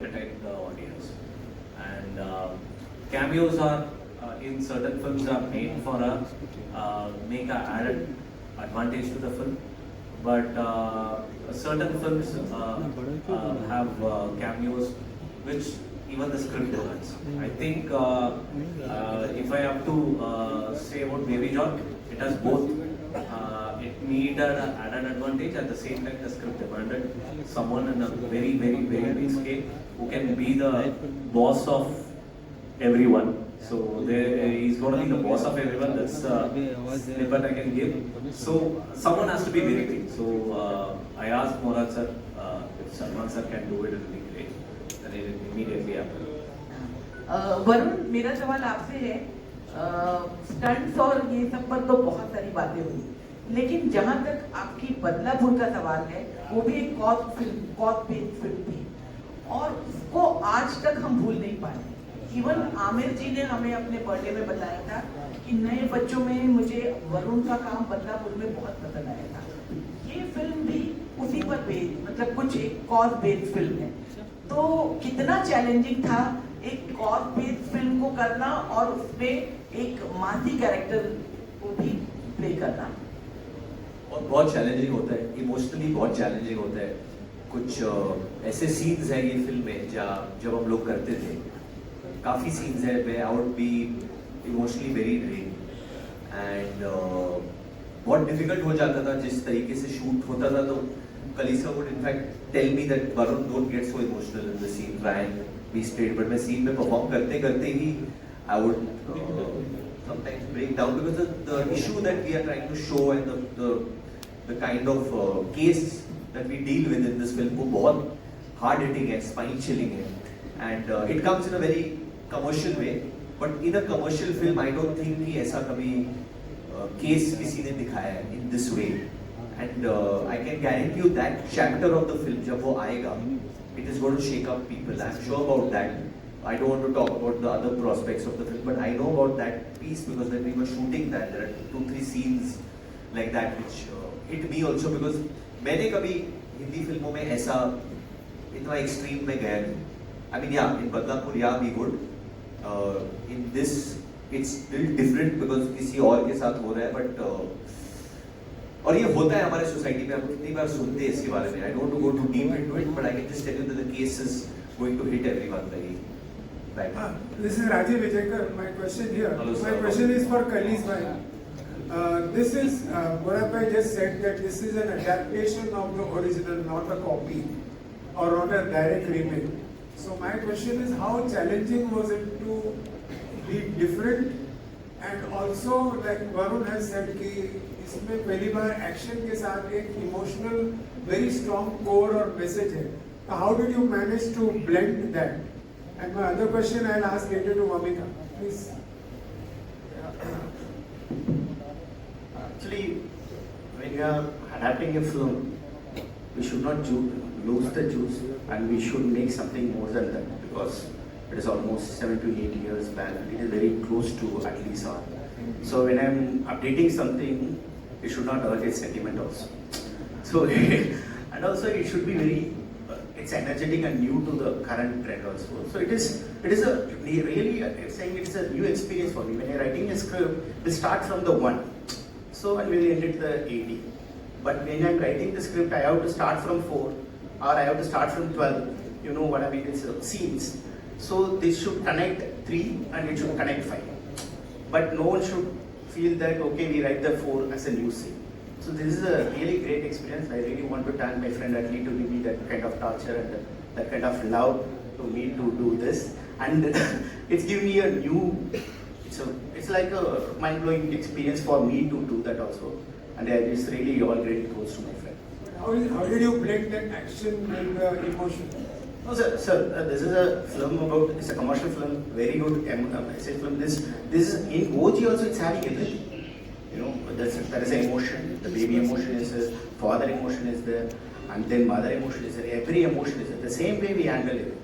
entertain the audience. And cameos are in certain films are made for a make a added advantage to the film. But certain films have cameos which even the script demands. I think if I have to say about Baby John, it has both. It needed an added advantage, at the same time the script demanded someone in a very big scale who can be the boss of everyone. So he's going to be the boss of everyone. That's the snippet I can give. So someone has to be very big. So I asked Morad sir if Salman sir can do it, it will be great. And it immediately happened. Varun, मेरा सवाल आपसे है, stunts और ये सब पर तो बहुत सारी बातें हुई, लेकिन जहाँ तक आपकी बदलापुर का सवाल है, वो भी एक कॉज बेस्ड फिल्म थी और उसको आज तक हम भूल नहीं पाए। इवन आमिर जी ने हमें अपने बर्थडे में बताया था कि नए बच्चों में मुझे वरुण का काम बदलापुर में बहुत पसंद आया था। ये फिल्म भी उसी पर बेस्ड, मतलब कुछ एक कॉज बेस्ड फिल्म है, तो कितना चैलेंजिंग था एक कॉज बेस्ड फिल्म को करना और उसमें एक मासी कैरेक्टर को भी प्ले करना। और बहुत चैलेंजिंग होता है, इमोशनली बहुत चैलेंजिंग होता है। कुछ ऐसे सीन्स हैं ये फिल्म में जब हम लोग करते थे, काफ़ी सीन्स हैं where I would be emotionally very drain and बहुत डिफिकल्ट हो जाता था जिस तरीके से शूट होता था। तो Kalees would in fact tell me that Varun don't get so emotional in the scene, try and be straight, but मैं सीन में परफॉर्म करते करते ही I would sometimes break down because the issue that we are trying to show and the kind of case that we deal with in this film वो बहुत hard hitting है, spine chilling है, and it comes in a very commercial way, but in a commercial film I don't think कि ऐसा कभी case किसी ने दिखाया है in this way, and I can guarantee you that chapter of the film जब वो आएगा it is going to shake up people. I'm sure about that. I don't want to talk about the other prospects of the film, but I know about that piece because when we were shooting that, there are 2-3 scenes like that which hit me also because मैंने कभी हिंदी फिल्मों में ऐसा इतना extreme में गया नहीं. I mean, yeah, in Badlapur, yeah, we would. In this, it's little different because किसी और के साथ हो रहा है, but और ये होता है हमारे सोसाइटी में, हम कितनी बार सुनते हैं इसके बारे में. I don't want to go too deep into it, but I can just tell you that the case is going to hit everyone very. This is Rajiv Vijayakar. My question here. Hello, my sir. question is for Kalees bhai. This is Morad bhai just said that this is an adaptation of the original, not a copy or not a direct remake. So my question is, how challenging was it to be different? And also, like Varun has said, कि इसमें पहली बार action के साथ एक emotional very strong core or message है. How did you manage to blend that? And my other question I'll ask later to Vamika. Please. Actually, when you are adapting a film, we should not lose the juice and we should make something more than that because it is almost 7 to 8 years back. It is very close to at least on. So when I'm updating something, it should not hurt its sentiment also. So and also it should be very it's energetic and new to the current trend also. So it is a really saying it's a new experience for me. When you're writing a script, we start from the 1. So and we'll end at the 80. But when I'm writing the script, I have to start from 4 or I have to start from 12. You know what I mean? It's scenes. So this should connect 3 and it should connect 5. But no one should feel that okay, we write the 4 as a new scene. So this is a really great experience. I really want to thank my friend Atlee to give me that kind of torture and that kind of love to me to do this. And it's given me a new, it's like a mind-blowing experience for me to do that also. And it's really all great goes to my friend. How did you blend that action and the emotion? No, sir, this is a film about, it's a commercial film, very good message film. This is, in OG also it's having everything. You know, there is an emotion, the baby emotion is there, father emotion is there, and then mother emotion is there, every emotion is there. The same way we handle it.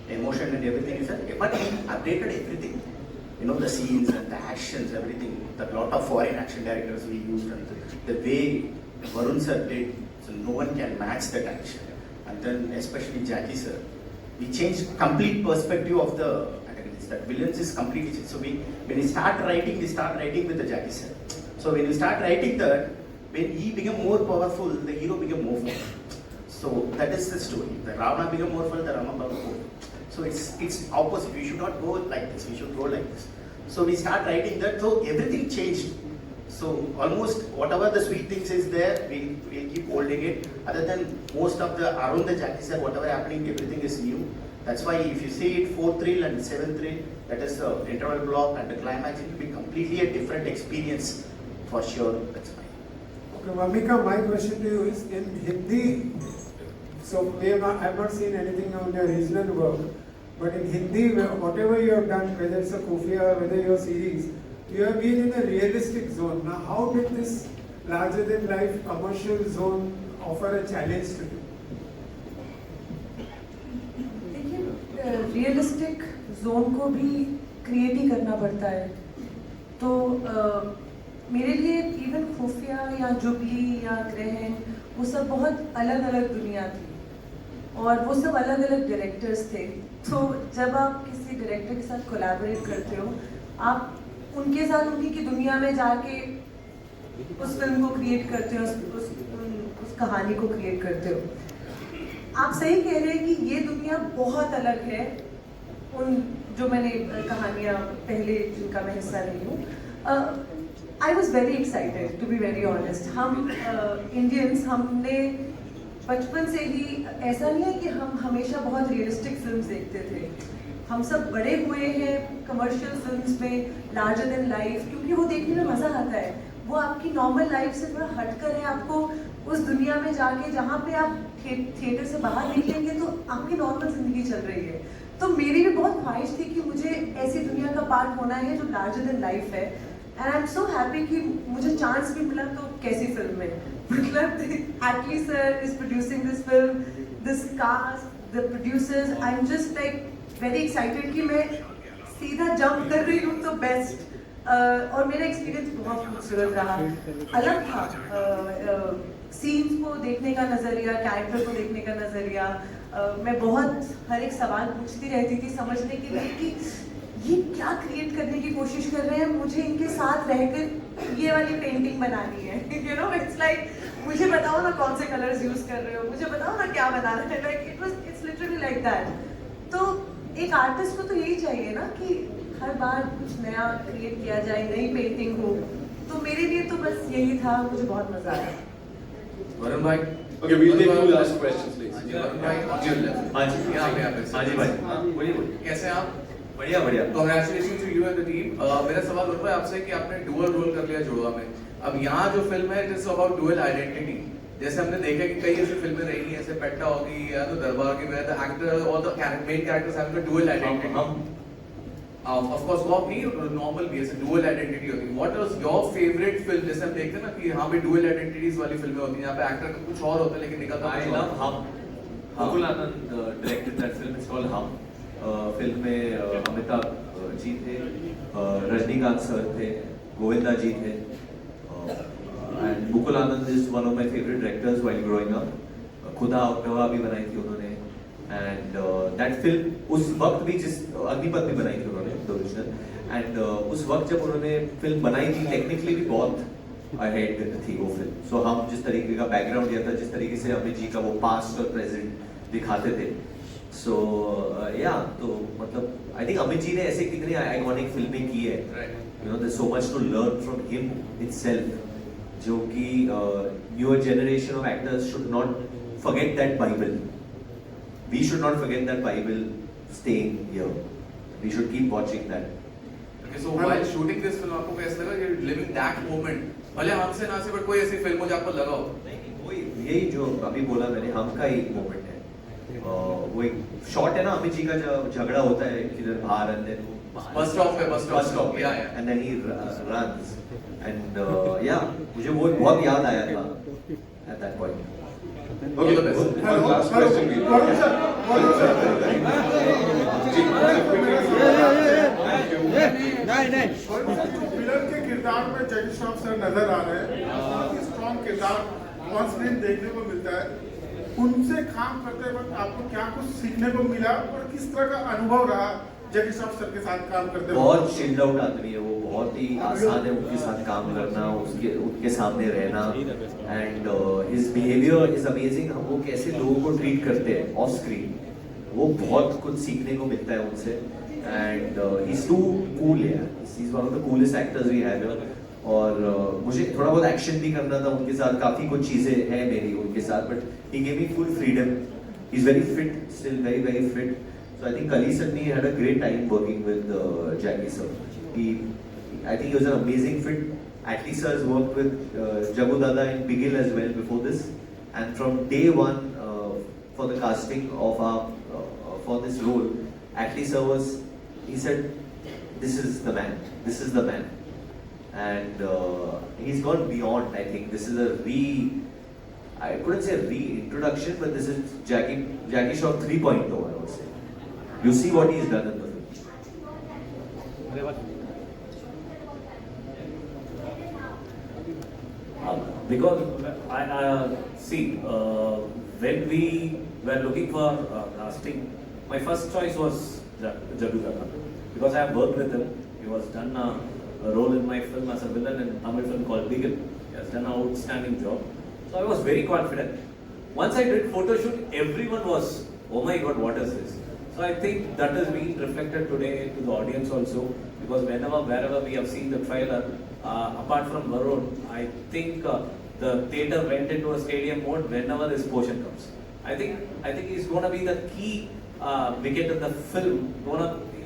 Emotion and everything is there, but we updated everything. You know, the scenes and the actions, everything. The lot of foreign action directors we used, and the way Varun sir played, so no one can match that action. And then especially Jackie sir, we change complete perspective of the antagonist. That villains is completely changed. So when we start writing with the Jackie Chan. So when you start writing that, when he became more powerful, the hero became more powerful. So that is the story. The Ravana became more powerful, the Rama became more powerful. So it's opposite. We should not go like this. We should go like this. So we start writing that. So everything changed. So almost whatever the sweet things is there, we'll keep holding it. Other than most of the around the Jackie Chan, whatever happening, everything is new. That's why if you see it 4th thrill and 7th thrill, that is the interval block and the climax, it will be completely a different experience for sure. That's fine. Okay, Vamika, my question to you is in Hindi. So I have not seen anything on your regional work, but in Hindi, whatever you have done, whether it's a Khufia, whether your series, you have been in a realistic zone. Now, how did this larger than life commercial zone offer a challenge to you? देखिए realistic zone को भी create ही करना पड़ता है, तो मेरे लिए even खुफिया या जुबली या ग्रहण वो सब बहुत अलग अलग दुनिया थी और वो सब अलग अलग डायरेक्टर्स थे। तो जब आप किसी डायरेक्टर के साथ कोलैबोरेट करते हो, आप उनके साथ उनकी की दुनिया में जाके उस फिल्म को क्रिएट करते हो, उस कहानी को क्रिएट करते हो। आप सही कह रहे हैं कि ये दुनिया बहुत अलग है उन जो मैंने कहानियाँ पहले जिनका मैं हिस्सा रही हूँ। I was very excited to be very honest. हम इंडियंस हमने बचपन से ही ऐसा नहीं है कि हम हमेशा बहुत रियलिस्टिक फिल्म्स देखते थे। हम सब बड़े हुए हैं कमर्शियल फिल्म्स में, लार्जर देन लाइफ, क्योंकि वो देखने में मज़ा आता है। वो आपकी नॉर्मल लाइफ से थोड़ा हटकर है, आपको उस दुनिया में जाके जहाँ पे आप थिएटर से बाहर निकलेंगे तो आपकी नॉर्मल ज़िंदगी चल रही है। तो मेरी भी बहुत ख्वाहिश थी कि मुझे ऐसी दुनिया का पार्ट होना है जो लार्जर देन लाइफ है। And I am so happy कि मुझे चांस भी मिला। तो कैसी फिल्म है, मतलब Atlee sir is producing this film, this cast, the producers, I am just like very excited कि मैं सीधा जंप कर रही हूँ तो बेस्ट। और मेरा एक्सपीरियंस बहुत खूबसूरत रहा, अलग था। सीन्स को देखने का नज़रिया, कैरेक्टर को देखने का नज़रिया, मैं बहुत हर एक सवाल पूछती रहती थी समझने के लिए कि ये क्या क्रिएट करने की कोशिश कर रहे हैं, मुझे इनके साथ रहकर ये वाली पेंटिंग बनानी है। यू नो, इट्स लाइक मुझे बताओ ना कौन से कलर्स यूज कर रहे हो, मुझे बताओ ना क्या बना रहे हैं। Like it's literally like that. तो एक आर्टिस्ट को तो यही चाहिए ना कि हर बार कुछ नया क्रिएट किया जाए, नई पेंटिंग हो। तो मेरे लिए तो बस यही था, मुझे बहुत मजा आया। वरुण भाई, Okay, we'll take two last questions, please. Varun भाई, हाँ जी, यहाँ पे हाँ जी भाई, बोलिए। कैसे हैं आप? बढ़िया बढ़िया। Congratulations to you and the team. मेरा सवाल वरुण भाई आपसे कि आपने डुअल रोल कर लिया जुड़वा में। अब यहाँ जो फिल्म है, it is about dual identity. जैसे हमने देखा कि कई ऐसी फिल्में रही हैं, जैसे पेट्टा होगी या तो दरबार की, where the actor or the main characters have a dual identity. Of course, वो अपनी नॉर्मल भी ऐसे डुअल आइडेंटिटी होती है। What was your favorite film? जैसे हम देखते हैं ना कि यहाँ पे डुअल आइडेंटिटीज वाली फिल्में होती हैं, यहाँ पे एक्टर का कुछ और होता है लेकिन निकलता I कुछ और। love हम। मुकुल आनंद directed that film. It's called हम। फिल्म में अमिताभ जी थे, रजनीकांत सर थे, गोविंदा जी थे, and Mukul Anand is one of my favorite directors while growing up. खुदा गवाह भी बनाई थी उन्होंने, and that film उस वक्त भी जिस अग्निपथ भी बनाई थी उन्होंने the original, and उस वक्त जब उन्होंने फिल्म बनाई थी टेक्निकली भी बहुत अहेड थी वो फिल्म। सो हम जिस तरीके का बैकग्राउंड दिया था, जिस तरीके से अमित जी का वो पास्ट और प्रेजेंट दिखाते थे, सो या तो मतलब आई थिंक अमित जी ने ऐसे कितनी आइकॉनिक फिल्में की है, you know, there so much to learn from him itself, जो कि newer generation of actors should not forget that Bible. We should not forget that Bible staying here. We should keep watching that. Okay, so while shooting this film, आपको कैसा लगा? You're living that moment. भले हमसे ना से but कोई ऐसी film हो जो आपको लगा हो। नहीं, वही यही जो अभी बोला मैंने, हम का ही मोमेंट है। वो एक शॉट है ना अमित जी का, जब झगड़ा होता है किधर बाहर, and then बस स्टॉप पे, बस स्टॉप पे, yeah, yeah. and then he runs, and yeah, मुझे वो बहुत याद आया था at that point. Okay, one last question, please. Varun sir, Varun sir. Varun sir, जो विलन के किरदार में जैकी श्रॉफ सर नजर आ रहे हैं, बहुत ही स्ट्रॉन्ग किरदार ऑन स्क्रीन देखने को मिलता है। उनसे काम करते वक्त आपको क्या कुछ सीखने को मिला और किस तरह का अनुभव रहा जैकी श्रॉफ सर के साथ काम करते बहुत चिल्ड आउट आदमी है वो, बहुत ही आसान है उनके साथ काम करना, उनके सामने रहना, and his behaviour is amazing. वो कैसे लोगों को ट्रीट करते हैं ऑफ स्क्रीन, वो बहुत कुछ सीखने को मिलता है उनसे, and he is too cool यार, he is one of the coolest actors we have. और मुझे थोड़ा बहुत एक्शन भी करना था उनके साथ, काफी कुछ चीजें हैं मेरी उनके साथ, but he gave me full freedom. He is very fit, still very very fit. So I think Kali Sanni had a great time working with Jackie sir. I think he was an amazing fit. Atlee sir has worked with Jagu Dada and Bigil as well before this, and from day one for the casting of our for this role, Atlee sir he said, "This is the man. This is the man," and he's gone beyond. I think this is I couldn't say reintroduction, but this is Jackie Shroff 3.0. I would say. You see what he's done in the film. Because I see when we were looking for casting, my first choice was Jagu Dada, because I have worked with him. He was done a role in my film as a villain in a Tamil film called Bigil. He has done an outstanding job. So I was very confident. Once I did photo shoot, everyone was, oh my God, what is this? So I think that is being reflected today to the audience also, because wherever we have seen the trailer, apart from Varun, I think the theater went into a stadium mode whenever this portion comes. I think he's going to be the key wicket in the film.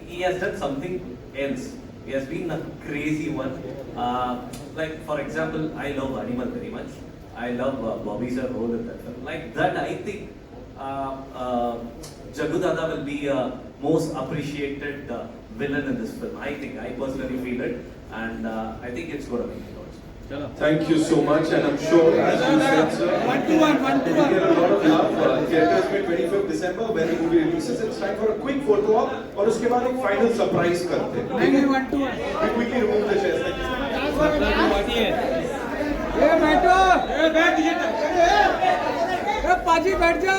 He has done something else. He has been a crazy one. Like for example, I love Animal very much. I love Bobby sir role in that film. Like that, I think Jagu Dada will be a most appreciated villain in this film. I personally feel it, and I think it's going to be good also. Thank you so much, and I'm sure, as you said, sir, we get a lot of love. Theaters में 25th December when the movie releases. It's time for a quick photo op, और उसके बाद एक final surprise करते हैं. We quickly remove the chairs. Thank you. पाजी बैठ जा।